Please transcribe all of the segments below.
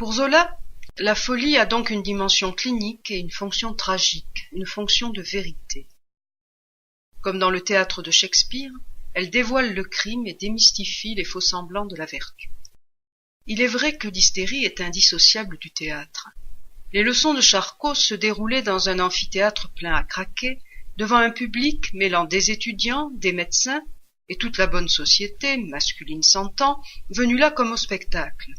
Pour Zola, la folie a donc une dimension clinique et une fonction tragique, une fonction de vérité. Comme dans le théâtre de Shakespeare, elle dévoile le crime et démystifie les faux-semblants de la vertu. Il est vrai que l'hystérie est indissociable du théâtre. Les leçons de Charcot se déroulaient dans un amphithéâtre plein à craquer, devant un public mêlant des étudiants, des médecins et toute la bonne société, masculine s'entend, venue là comme au spectacle.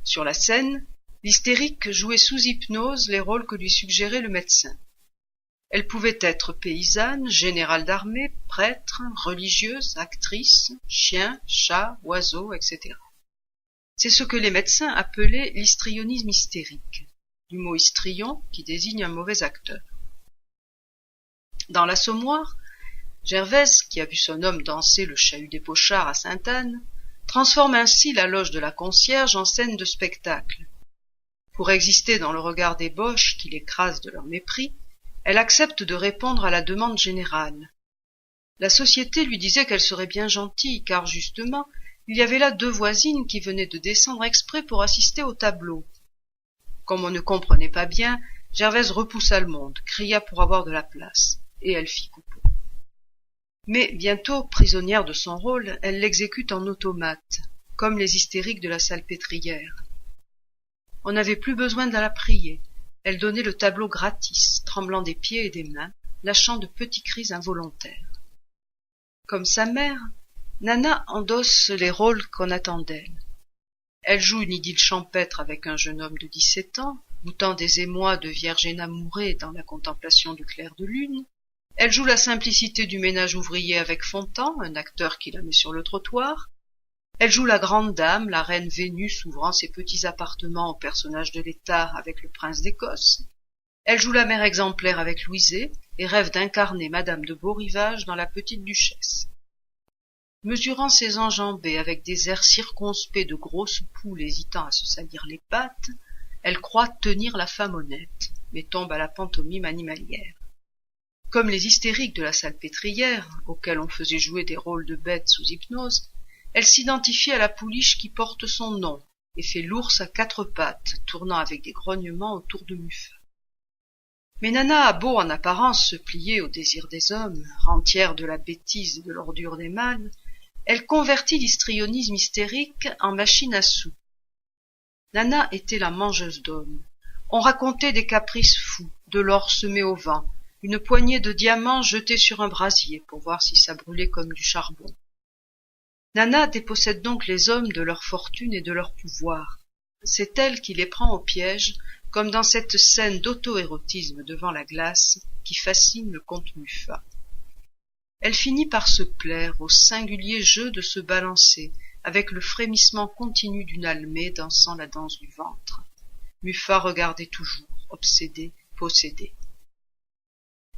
Sur la scène, l'hystérique jouait sous hypnose les rôles que lui suggérait le médecin. Elle pouvait être paysanne, générale d'armée, prêtre, religieuse, actrice, chien, chat, oiseau, etc. C'est ce que les médecins appelaient l'histrionisme hystérique, du mot histrion qui désigne un mauvais acteur. Dans l'Assommoir, Gervaise, qui a vu son homme danser le chahut des pochards à Sainte-Anne, transforme ainsi la loge de la concierge en scène de spectacle. Pour exister dans le regard des boches qui l'écrasent de leur mépris, elle accepte de répondre à la demande générale. La société lui disait qu'elle serait bien gentille, car justement, il y avait là 2 voisines qui venaient de descendre exprès pour assister au tableau. Comme on ne comprenait pas bien, Gervaise repoussa le monde, cria pour avoir de la place, et elle fit coupeau. Mais bientôt, prisonnière de son rôle, elle l'exécute en automate, comme les hystériques de la Salpêtrière. On n'avait plus besoin de la prier. Elle donnait le tableau gratis, tremblant des pieds et des mains, lâchant de petits cris involontaires. Comme sa mère, Nana endosse les rôles qu'on attend d'elle. Elle joue une idylle champêtre avec un jeune homme de 17 ans, goûtant des émois de vierge énamourée dans la contemplation du clair de lune. Elle joue la simplicité du ménage ouvrier avec Fontan, un acteur qui la met sur le trottoir. Elle joue la grande dame, la reine Vénus ouvrant ses petits appartements au personnage de l'État avec le prince d'Écosse. Elle joue la mère exemplaire avec Louisée et rêve d'incarner Madame de Beau-Rivage dans La Petite Duchesse. Mesurant ses enjambées avec des airs circonspects de grosses poules hésitant à se salir les pattes, elle croit tenir la femme honnête, mais tombe à la pantomime animalière. Comme les hystériques de la Salpêtrière, auxquelles on faisait jouer des rôles de bêtes sous hypnose, elle s'identifie à la pouliche qui porte son nom et fait l'ours à 4 pattes, tournant avec des grognements autour de Muffat. Mais Nana a beau en apparence se plier au désir des hommes, rentière de la bêtise et de l'ordure des mâles, elle convertit l'histrionisme hystérique en machine à sous. Nana était la mangeuse d'hommes. On racontait des caprices fous, de l'or semé au vent, une poignée de diamants jetés sur un brasier pour voir si ça brûlait comme du charbon. Nana dépossède donc les hommes de leur fortune et de leur pouvoir. C'est elle qui les prend au piège, comme dans cette scène d'auto-érotisme devant la glace qui fascine le comte Muffat. Elle finit par se plaire au singulier jeu de se balancer, avec le frémissement continu d'une almée dansant la danse du ventre. Muffat regardait toujours, obsédé, possédé.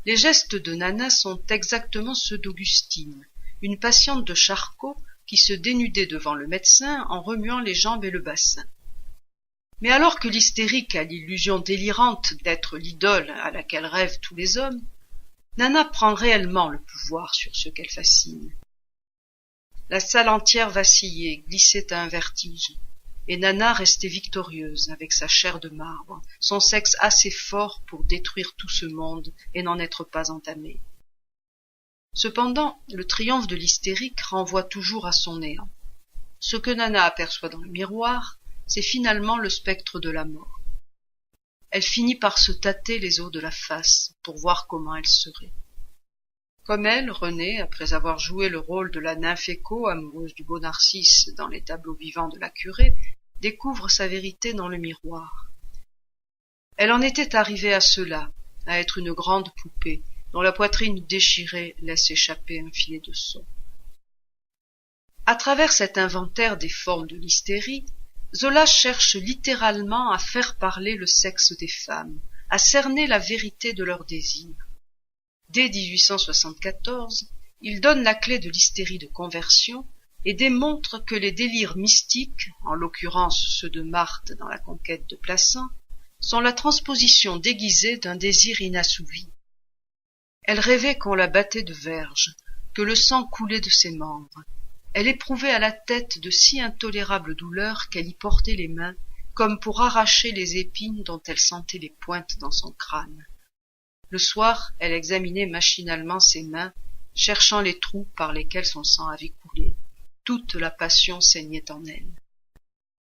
Les gestes de Nana sont exactement ceux d'Augustine, une patiente de Charcot qui se dénudait devant le médecin en remuant les jambes et le bassin. Mais alors que l'hystérique a l'illusion délirante d'être l'idole à laquelle rêvent tous les hommes, Nana prend réellement le pouvoir sur ceux qu'elle fascine. La salle entière vacillait, glissait à un vertige, et Nana restait victorieuse avec sa chair de marbre, son sexe assez fort pour détruire tout ce monde et n'en être pas entamé. Cependant, le triomphe de l'hystérique renvoie toujours à son néant. Ce que Nana aperçoit dans le miroir, c'est finalement le spectre de la mort. Elle finit par se tâter les os de la face pour voir comment elle serait. Comme elle, Renée, après avoir joué le rôle de la nymphe Écho, amoureuse du beau Narcisse dans les tableaux vivants de la curée, découvre sa vérité dans le miroir. Elle en était arrivée à cela, à être une grande poupée, dont la poitrine déchirée laisse échapper un filet de son. À travers cet inventaire des formes de l'hystérie, Zola cherche littéralement à faire parler le sexe des femmes, à cerner la vérité de leurs désirs. Dès 1874, il donne la clé de l'hystérie de conversion et démontre que les délires mystiques, en l'occurrence ceux de Marthe dans la conquête de Plassans, sont la transposition déguisée d'un désir inassouvi. Elle rêvait qu'on la battait de verge, que le sang coulait de ses membres. Elle éprouvait à la tête de si intolérables douleurs qu'elle y portait les mains comme pour arracher les épines dont elle sentait les pointes dans son crâne. Le soir, elle examinait machinalement ses mains, cherchant les trous par lesquels son sang avait coulé. Toute la passion saignait en elle.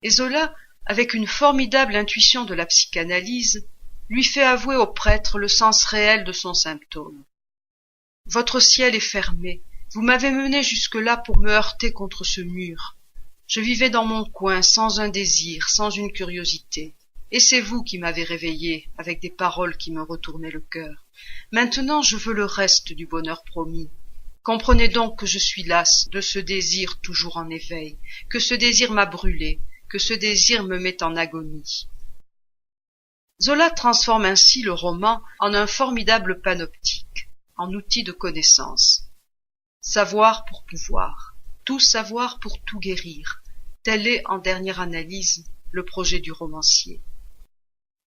Et Zola, avec une formidable intuition de la psychanalyse, lui fait avouer au prêtre le sens réel de son symptôme. « Votre ciel est fermé. Vous m'avez mené jusque-là pour me heurter contre ce mur. Je vivais dans mon coin, sans un désir, sans une curiosité. Et c'est vous qui m'avez réveillé, avec des paroles qui me retournaient le cœur. Maintenant je veux le reste du bonheur promis. Comprenez donc que je suis lasse de ce désir toujours en éveil, que ce désir m'a brûlé, que ce désir me met en agonie. » Zola transforme ainsi le roman en un formidable panoptique, en outil de connaissance. Savoir pour pouvoir, tout savoir pour tout guérir, tel est, en dernière analyse, le projet du romancier.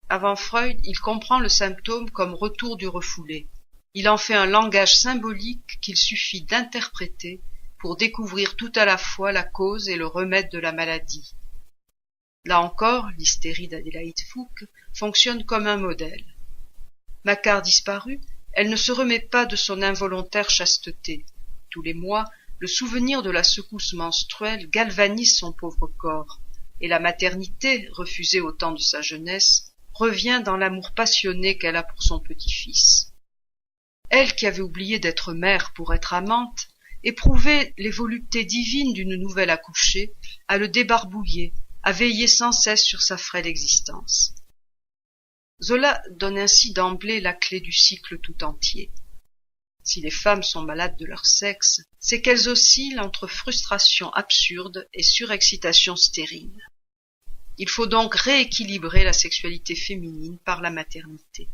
Avant Freud, il comprend le symptôme comme retour du refoulé. Il en fait un langage symbolique qu'il suffit d'interpréter pour découvrir tout à la fois la cause et le remède de la maladie. Là encore, l'hystérie d'Adélaïde Fouque fonctionne comme un modèle. Macquart disparue, elle ne se remet pas de son involontaire chasteté. Tous les mois, le souvenir de la secousse menstruelle galvanise son pauvre corps, et la maternité, refusée au temps de sa jeunesse, revient dans l'amour passionné qu'elle a pour son petit-fils. Elle qui avait oublié d'être mère pour être amante, éprouvait les voluptés divines d'une nouvelle accouchée, à le débarbouiller, à veiller sans cesse sur sa frêle existence. Zola donne ainsi d'emblée la clé du cycle tout entier. Si les femmes sont malades de leur sexe, c'est qu'elles oscillent entre frustration absurde et surexcitation stérile. Il faut donc rééquilibrer la sexualité féminine par la maternité.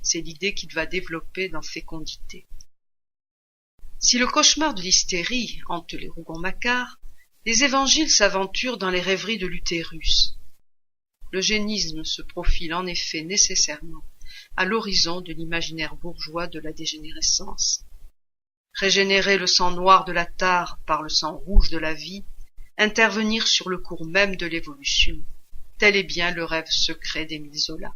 C'est l'idée qu'il va développer dans Fécondité. Si le cauchemar de l'hystérie hante les Rougon-Macquart, les évangiles s'aventurent dans les rêveries de l'utérus. L'eugénisme se profile en effet nécessairement à l'horizon de l'imaginaire bourgeois de la dégénérescence. Régénérer le sang noir de la tare par le sang rouge de la vie, intervenir sur le cours même de l'évolution, tel est bien le rêve secret d'Émile Zola.